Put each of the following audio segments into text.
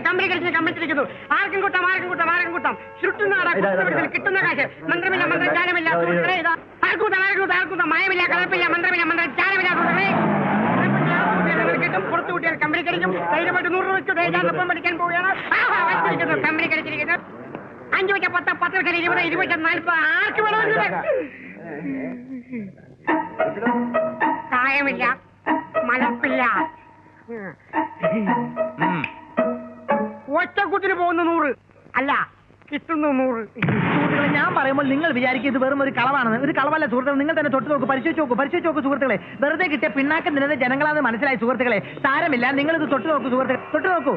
Company കമ്പിച്ചിരിക്കുന്നു. ആർക്കും കൂട്ടാം. കിട്ടുന്ന കാശ് മന്ത്രമില്ല, മന്ത്രജാലമില്ല. ആർക്കൂട്ടം മയമില്ല, കളപ്പില്ല, മന്ത്രമില്ല, മന്ത്രജാലമില്ല. കിട്ടും. പുറത്തു കൂട്ടിയാൽ കമ്പനി കഴിക്കും. ധൈര്യമായിട്ട് 100 രൂപ വെച്ച് ഞാനൊപ്പം പഠിക്കാൻ പോവുകയാണ്. കമ്പനി കഴിച്ചിരിക്കുന്നത് 5 വെച്ച 10, 10 വെച്ചാൽ 20, 20 വെച്ചാൽ 40. ആർക്ക് വേണമെന്നില്ല. കായമില്ല, മലപ്പില്ല. ഒറ്റക്കുത്തിന് പോകുന്ന 100 അല്ല, കിട്ടുന്നു 100. സുഹൃത്തുക്കളെ, ഞാൻ പറയുമ്പോൾ നിങ്ങൾ വിചാരിക്കും ഇത് വെറും ഒരു കളവാണെന്ന്. ഒരു കളവല്ല സുഹൃത്തുക്കളെ. നിങ്ങൾ തന്നെ തൊട്ട് നോക്കൂ, പരിശോധിച്ച് നോക്കൂ സുഹൃത്തുക്കളെ. വെറുതെ കിട്ടിയ പിന്നാക്കം നിന്നത് ജനങ്ങളാന്ന് മനസ്സിലായി സുഹൃത്തുക്കളെ. സാരമില്ല, നിങ്ങളിത് തൊട്ട് നോക്കൂ സുഹൃത്തുക്കളെ. തൊട്ട് നോക്കൂ.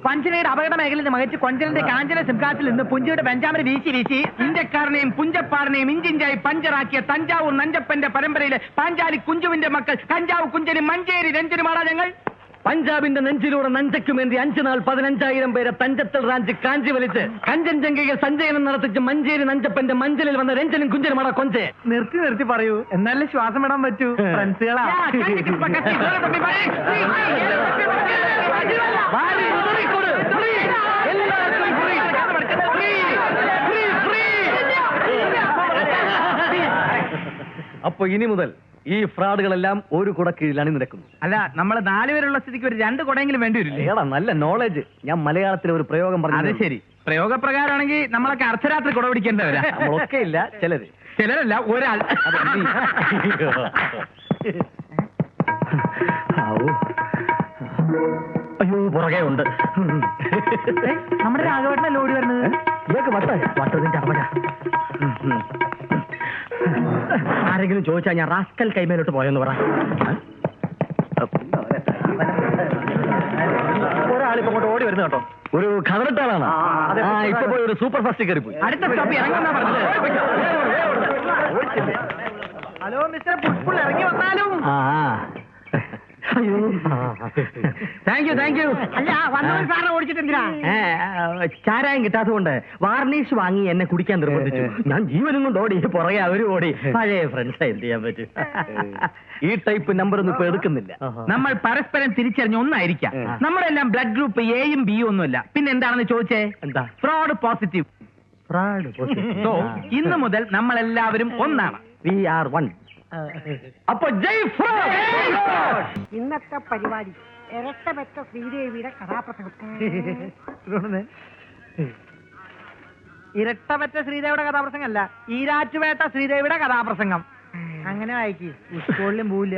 പഞ്ചനയുടെ അപകട മേഖലയിൽ നിന്ന് മകച്ച് കൊഞ്ചലിന്റെ കാഞ്ചന സിംകാറ്റിൽ നിന്ന് പുഞ്ചയുടെ ബെഞ്ചാമര വീശി ഇന്ത്യക്കാരനെയും പുഞ്ചപ്പാറിനെയും ഇഞ്ചിഞ്ചായി പഞ്ചറാക്കിയ തഞ്ചാവൂർ നഞ്ചപ്പന്റെ പരമ്പരയിലെ പാഞ്ചാലി കുഞ്ചുവിന്റെ മക്കൾ കഞ്ചാവ് കുഞ്ചനും മഞ്ചേരി രഞ്ജനുമാണോ ഞങ്ങൾ? പഞ്ചാബിന്റെ നെഞ്ചിലൂടെ നഞ്ചയ്ക്കുമേന്തി 5 നാൾ 15,000 പേരെ തഞ്ചത്തൽ റാഞ്ച് കാഞ്ചി വലിച്ച് കഞ്ചൻജംഗയിൽ സഞ്ചയനം നടത്തിച്ച് മഞ്ചേരി നഞ്ചപ്പന്റെ മഞ്ചലിൽ വന്ന രഞ്ജനും കുഞ്ചനുമാടാ കൊഞ്ചെ. നിർത്തി പറയൂ, എന്നാലേ ശ്വാസം ഇടാൻ പറ്റൂ. ഫ്രണ്ട്സുകളാ. അപ്പൊ ഇനി മുതൽ ഈ ഫ്രോഡുകളെല്ലാം ഒരു കുട കീഴിൽ അണിനിരക്കുന്നു. അല്ല, നമ്മൾ 4 പേരുള്ള സ്ഥിതിക്ക് ഒരു 2 കുടയെങ്കിലും വേണ്ടി വരില്ലേ? ഏടാ, നല്ല നോളജ്. ഞാൻ മലയാളത്തിലെ ഒരു പ്രയോഗം പറഞ്ഞു. അത് ശരി. പ്രയോഗപ്രകാരമാണെങ്കിൽ നമ്മളൊക്കെ അർദ്ധരാത്രി കുട പിടിക്കേണ്ടവരാ. നമ്മളൊക്കെ ഇല്ല, ചിലരല്ല, ഒരാൾ. അയ്യോ, പുറകെ ഉണ്ട്. നമ്മുടെ രാഘവേട്ടനല്ലേ ഓടി വരുന്നത്? ഇതൊക്കെ വട്ടതിന്റെ അമ്മ. ആരെങ്കിലും ചോദിച്ചാൽ ഞാൻ റാസ്കൽ കൈമേലോട്ട് പോയെന്ന് പറ. ഒരാളിപ്പോ അങ്ങോട്ട് ഓടി വരുന്നത് കേട്ടോ. ഒരു ഖദറിട്ടാളാണ്. ഇപ്പൊ പോയി ഒരു സൂപ്പർ ഫാസ്റ്റ് കയറി പോയി. അടുത്ത സ്റ്റോപ്പ് ഇറങ്ങുന്ന പറഞ്ഞത്. ഹലോ മിസ്റ്റർ പുഷ്പുൾ, ഇറങ്ങി വന്നാലും. Thank you. അല്ല, വന്നവൻ സാറിനെ ഓടിച്ചിട്ടെന്തിനാ? ചാരായം കിട്ടാത്തതുകൊണ്ട് വാർണിഷ് വാങ്ങി എന്നെ കുടിക്കാൻ നിർബന്ധിച്ചു. ഞാൻ ജീവനും കൊണ്ട് ഓടി, പുറകെ അവരും ഓടി. പഴയ ഫ്രണ്ട്സ്, എന്ത് ചെയ്യാൻ പറ്റും? ഈ ടൈപ്പ് നമ്പർ ഒന്നും ഇപ്പൊ എടുക്കുന്നില്ല. നമ്മൾ പരസ്പരം തിരിച്ചറിഞ്ഞ ഒന്നായിരിക്കാം. നമ്മളെല്ലാം ബ്ലഡ് ഗ്രൂപ്പ് എയും ബിയും ഒന്നുമില്ല. പിന്നെ എന്താണെന്ന് ചോദിച്ചേ? എന്താ? Fraud positive. സോ ഇന്ന് മുതൽ നമ്മളെല്ലാവരും ഒന്നാണ്. We are one. അപ്പൊ ജയ് ഫ്രോഡ്. ഇന്നത്തെ പരിപാടി ഇരട്ടപ്പെട്ട ശ്രീദേവിയുടെ കഥാപ്രസംഗം. ഇരട്ടപ്പെട്ട ശ്രീദേവിയുടെ കഥാപ്രസംഗം അല്ല, ഈരാറ്റുപേട്ട ശ്രീദേവിയുടെ കഥാപ്രസംഗം. അങ്ങനെ വായിക്ക്, സ്കൂളിലും പോവില്ല.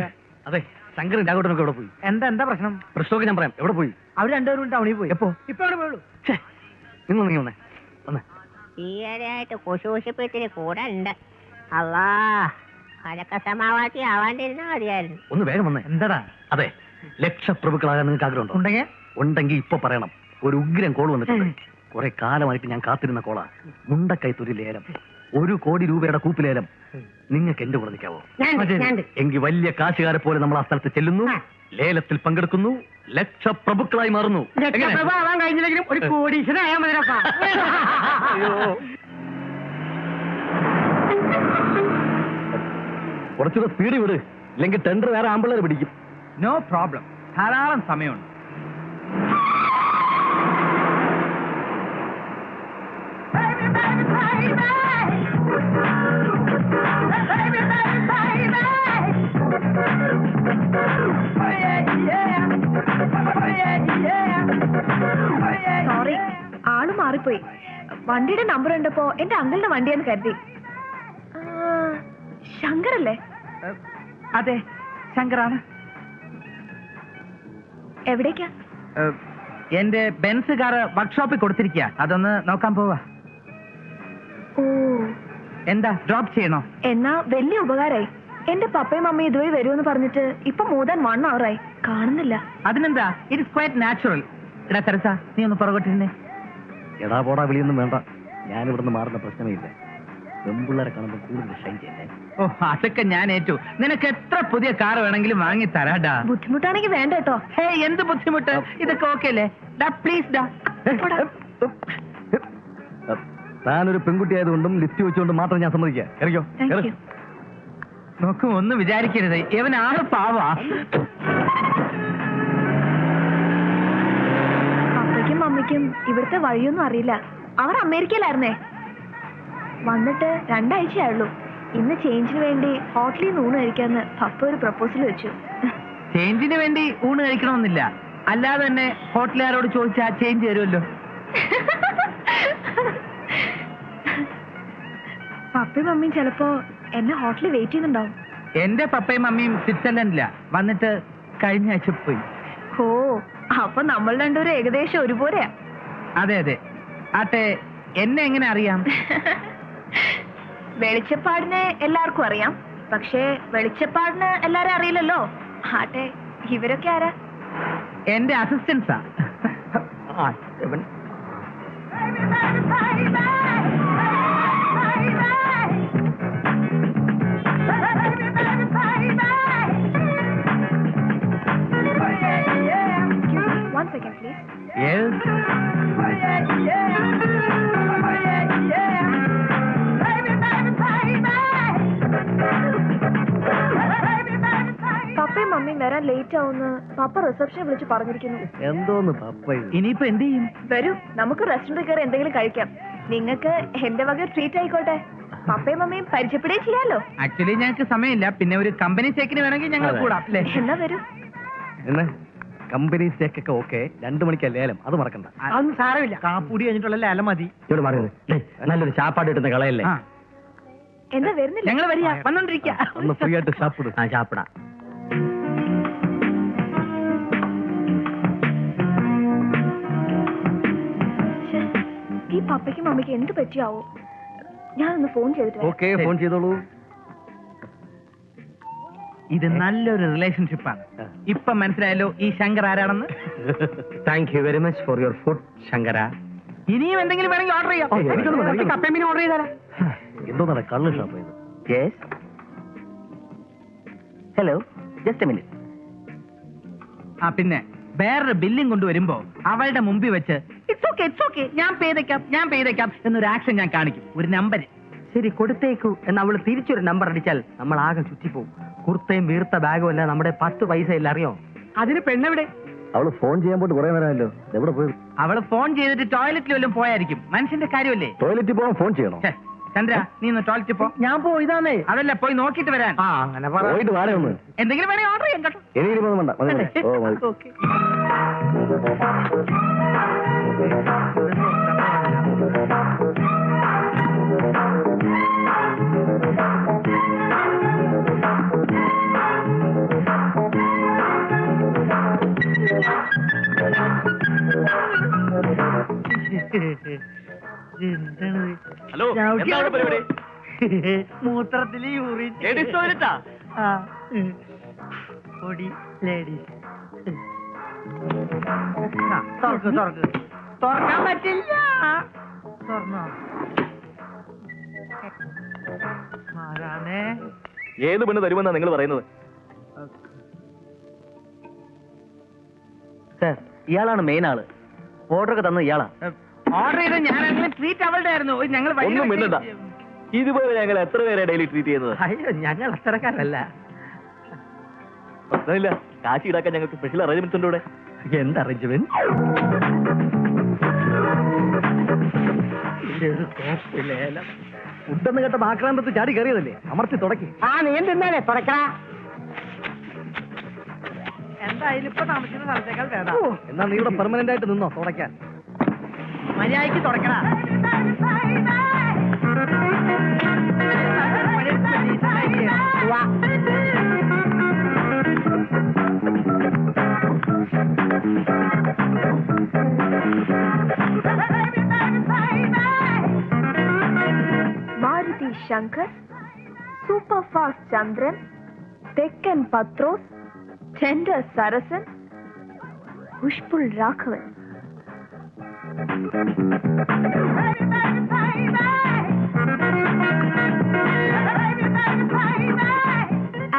അതെ, ശങ്കറിന്റെ അങ്ങോട്ടൊക്കെ എവിടെ പോയി? എന്താ പ്രശ്നം? പ്രശ്നമൊക്കെ ഞാൻ പറയാം. എവിടെ പോയി? അവർ 2 പേരും ടൗണിൽ പോയി. എപ്പോ? ഇപ്പൊ അവിടെ പോയുള്ളൂ. നിങ്ങൾ വന്നേ. ഈയിടെയായിട്ട് കുശൂഷിപ്പിച്ചിരി കൂടെ ഉണ്ട്. അല്ലാ, അതൊക്കെ സമാവാത്തി ആവാണ്ടിരുന്നാ മതിയായിരുന്നു. ഒന്ന് വേഗം വന്നേ. എന്താടാ? അതെ, ലക്ഷപ്രഭുക്കളാകാൻ നിങ്ങൾക്ക് ആഗ്രഹമുണ്ടോ? ഉണ്ടെങ്കിൽ ഇപ്പൊ പറയണം. ഒരു ഉഗ്രം കോൾ വന്നിട്ടുണ്ട്. കുറെ കാലമായിട്ട് ഞാൻ കാത്തിരുന്ന കോളാ. മുണ്ടക്കൈത്തൊരു ലേലം, 1 കോടി രൂപയുടെ കൂപ്പ് ലേലം. നിങ്ങൾക്ക് എന്റെ കൂടെ നിൽക്കാവോ? എങ്കിൽ വലിയ കാശുകാരെ പോലെ നമ്മൾ ആ സ്ഥലത്ത് ചെല്ലുന്നു, ലേലത്തിൽ പങ്കെടുക്കുന്നു, ലക്ഷപ്രഭുക്കളായി മാറുന്നു. ആവാൻ കഴിഞ്ഞില്ലെങ്കിലും ഒരു കോടീശ്വരനായാ മതിരപ്പാ. കുറച്ചുകൂടെ സ്പീഡ് വിട്, ഇല്ലെങ്കിൽ ടെൻഡർ വേറെ ആമ്പിള്ളേർ പിടിക്കും. നോ പ്രോബ്ലം, ധാരാളം സമയമുണ്ട്. സോറി, ആള് മാറിപ്പോയി. വണ്ടിയുടെ നമ്പർ ഉണ്ടപ്പോ എന്റെ അങ്കിളിന്റെ വണ്ടിയാന്ന് കരുതി. ശങ്കറല്ലേ? അതെ, ശങ്കറാണ്. എവിടേക്കാ? എന്റെ ബെൻസ് കാർ വർക്ക്ഷോപ്പിൽ കൊടുത്തിരിക്കുക, അതൊന്ന് നോക്കാൻ പോവാ. ഓ, എന്താ ഡ്രോപ്പ് ചെയ്യണോ? എന്നാ വലിയ ഉപകാരായി. എന്റെ പപ്പയും മമ്മയും ഇതുവഴി വരുമെന്ന് പറഞ്ഞിട്ട് ഇപ്പൊ more than 1 hour ആയി, കാണുന്നില്ല. അതിനെന്താ, ഇറ്റ് ഇസ് ക്വൈറ്റ് നാച്ചുറൽ. എടാ തെരസ, നീ ഒന്ന് പുറകോട്ടിരുന്നേ. എടാ പോടാ വിളിയൊന്നും വേണ്ട, ഞാനിവിടുന്ന് മാറുന്ന പ്രശ്നമേ ഇല്ല. പെമ്പിള്ളേരെ കാണുമ്പോൾ കൂടുതൽ ഷൈൻ ചെയ്യല്ലേ. ഓ, അതൊക്കെ ഞാൻ ഏറ്റു. നിനക്ക് എത്ര പുതിയ കാർ വേണമെങ്കിലും വാങ്ങി തരാടാ. ബുദ്ധിമുട്ടാണെങ്കിൽ വേണ്ട കേട്ടോ. ഹേ, എന്ത് ബുദ്ധിമുട്ട്? ഇതൊക്കെ ഓക്കെ അല്ലേ? പ്ലീസ് ഡാ. താനൊരു പെൺകുട്ടി ആയതുകൊണ്ടും ലിഫ്റ്റ് വെച്ചുകൊണ്ടും മാത്രം ഞാൻ സമ്മതിക്കാം. ഇറങ്ങിയോ? നോക്കൂ, ഒന്നും വിചാരിക്കരുത്, ഇവനാണ് പാവാ. പപ്പയ്ക്കും മമ്മിക്കും മമ്മിക്കും ഇവിടുത്തെ വഴിയൊന്നും അറിയില്ല. അവർ അമേരിക്കയിലായിരുന്നേ. വന്നിട്ട് 2 ആഴ്ചയായുള്ളൂ. ഇന്ന് ചേഞ്ചിന് വേണ്ടി ഹോട്ടലിൽ നിന്ന് ഊണ് കഴിക്കാന്ന് പപ്പ ഒരു പ്രപ്പോസൽ വെച്ചു. ചേഞ്ചിന് വേണ്ടി ഊണ് കഴിക്കണമെന്നില്ല, അല്ലാതെ തന്നെ ഹോട്ടലുകാരോട് ചോദിച്ചാൽ ചേഞ്ച് തരുമല്ലോ. പപ്പയും മമ്മിയും ചിലപ്പോ എന്നെ ഹോട്ടലിൽ വെയിറ്റ് ചെയ്യുന്നുണ്ടാവും. എന്റെ പപ്പയും മമ്മിയും സ്വിറ്റ്സർലൻഡിലാ. വന്നിട്ട് കഴിഞ്ഞ ആഴ്ച പോയി. ഓ, അപ്പൊ നമ്മൾ രണ്ടുപേരും ഏകദേശം ഒരുപോലെയാ. അതെ അതെ. ആട്ടെ, എന്നെ എങ്ങനെ അറിയാം? വെളിച്ചപ്പാടിനെ എല്ലാവർക്കും അറിയാം, പക്ഷേ വെളിച്ചപ്പാടിന് എല്ലാരും അറിയില്ലല്ലോ. ആട്ടെ, ഇവരൊക്കെ ആരാ? എന്റെ അസിസ്റ്റൻസാ. One second, please. പപ്പയും മമ്മിയും വരാൻ ലേറ്റ് ആവുമെന്ന് പപ്പ റിസപ്ഷനെ വിളിച്ച് പറഞ്ഞിരിക്കുന്നു. എന്തോന്ന് പപ്പ ഇത്? ഇനിയിപ്പോ എന്ത് ചെയ്യും? വരൂ, നമുക്ക് റെസ്റ്റോറന്റിൽ കയറി എന്തെങ്കിലും കഴിക്കാം. നിങ്ങൾക്ക് എന്റെ വക ട്രീറ്റ് ആയിക്കോട്ടെ. പപ്പയും മമ്മിയും പരിചയപ്പെടുകയും ചെയ്യാലോ. ആക്ച്വലി ഞങ്ങൾക്ക് സമയമില്ല, പിന്നെ ഒരു കമ്പനി സ്റ്റേക്കിന് വേണമെങ്കിൽ ഞങ്ങൾ അതെ. കൂടാം അല്ലേ? എന്നാ വരൂ. എന്ന് കമ്പനി സ്റ്റേക്കൊക്കെ ഓക്കെ, 2 മണിക്ക് ലേലം, അത് മറക്കണ്ട. അതൊന്നും സാരമില്ല, കാപ്പൂടി കഴിഞ്ഞിട്ടുള്ള അല മതി. ഇവിടെ പറയുന്നത് നല്ലൊരു ചാപ്പാട് കിട്ടുന്ന കളയല്ലേ. ആ, എന്താ വരുന്നില്ല? ഞങ്ങൾ വരിക, വന്നോണ്ടിരിക്കുക. ഒന്ന് ഫ്രീ ആയിട്ട് ചാപ്പിടും. ആ ചാപ്പിടാ. ശ്ശെ, ഈ പപ്പയ്ക്കും മമ്മിക്ക് എന്ത് പറ്റിയാവോ? ഞാനൊന്ന് ഫോൺ ചെയ്തിട്ട് വരാം. ഓക്കെ, ഫോൺ ചെയ്തോളൂ. ഇത് നല്ലൊരു റിലേഷൻഷിപ്പാണ്. ഇപ്പൊ മനസ്സിലായല്ലോ ഈ ശങ്കർ ആരാണെന്ന്. Thank you very much for your food Shankara. ഇനിയും എന്തെങ്കിലും വേണമെങ്കിൽ ഓർഡർ ചെയ്യാം. കപ്പയും മീനും ഓർഡർ ചെയ്താലോ? എന്തോന്നാ കള്ള് ഷോപ്പ് ചെയ്ത്? Yes, hello, just A minute. ആ, പിന്നെ വേറൊരു ബില്ലും കൊണ്ടുവരുമ്പോ അവളുടെ മുമ്പിൽ വെച്ച് ഇറ്റ്സ് ഓക്കെ ഞാൻ പേതയ്ക്കാം എന്നൊരു ആക്ഷൻ ഞാൻ കാണിക്കും, ഒരു നമ്പർ. ശരി, കൊടുത്തേക്കു എന്ന് അവള് തിരിച്ചൊരു നമ്പർ അടിച്ചാൽ നമ്മൾ ആകെ ചുറ്റിപ്പോവും. കുർത്തയും വീർത്ത ബാഗും അല്ല, നമ്മുടെ 10 പൈസ ഇല്ല, അറിയോ? അതിന് പെണ്ണെവിടെ? അവള് ഫോൺ ചെയ്യാൻ പോയിട്ട് കുറെ നേരമല്ലോ. എവിടെ പോയി? അവള് ഫോൺ ചെയ്തിട്ട് ടോയ്ലറ്റിൽ വല്ലതും പോയായിരിക്കും. മനുഷ്യന്റെ കാര്യമല്ലേ. ടോയ്ലറ്റിൽ പോകാൻ ഫോൺ ചെയ്യണോ? ഛെ, ചന്ദ്ര, നീ ഒന്ന് ടോയ്ലറ്റിൽ പോ. ഞാൻ പോയതാന്നേ. അതല്ല, പോയി നോക്കിയിട്ട് വരാൻ. ആ, അങ്ങനെ പോയിട്ട് വാടേ ഒന്ന്. എന്തെങ്കിലും വേണേ ഓർഡർ ചെയ്യാം കേട്ടോ. എനിക്ക് വേണ്ട. ഓ, മതി. ഓക്കെ. ഹലോ, എന്താണ് പരിപാടി? മൂത്രത്തില് യൂറിൻ. ലേഡീസ് ടോയ്ലറ്റാ? ആ, പൊടി ലേഡീസ്. തുറക്കാൻ പറ്റില്ല. തുറന്നോ? ആരാണേ? ഏത് പെണ്ണ് തരുമെന്നാ നിങ്ങൾ പറയുന്നത്? സാർ, ഇയാളാണ് മെയിൻ ആള്. ഓർഡർ ഒക്കെ തന്നത് ഇയാളാ. ഓർഡർ ചെയ്ത് ഞാനാണെങ്കിലും ട്രീറ്റ് അവളുടെ ആയിരുന്നു. ഞങ്ങൾ ഒന്നും മിണ്ടണ്ട. ഇതുപോലെ ഞങ്ങൾ എത്ര പേരെ ഡെയിലി ട്രീറ്റ് ചെയ്യുന്നത്? അയ്യോ, ഞങ്ങൾ അത്രക്കാരല്ല. പ്രശ്നമില്ല, കാശ് ഈടാക്കാൻ ഞങ്ങൾക്ക് സ്പെഷ്യൽ അറേഞ്ച്മെന്റ്സ് ഉണ്ട് ഇവിടെ. എന്ത് അറേഞ്ച്മെന്റ്? ഫുഡെന്ന് കേട്ട ആക്രാന്തത്ത് ചാടി കയറിയതല്ലേ, അമർത്തി തുടക്കി. ആ, നീ തിന്നാലേ തുടക്കടാ. എന്തായാലും ഇപ്പൊ താമസിക്കുന്ന സ്ഥലത്തേക്കാൾ വേണ്ട. എന്നാ നീ ഇവിടെ പെർമനന്റ് ആയിട്ട് നിന്നോ തുടക്കാൻ. മര്യാദയ്ക്ക് തുടക്കണ. മാരുതി ശങ്കർ, സൂപ്പർ ഫാസ്റ്റ് ചന്ദ്രൻ, തെക്കൻ Pathrose, tender Sarasan, push pull Raghavan.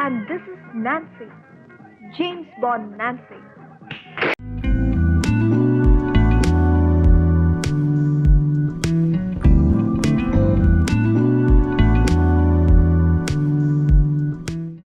And this is Nancy, James Bond Nancy.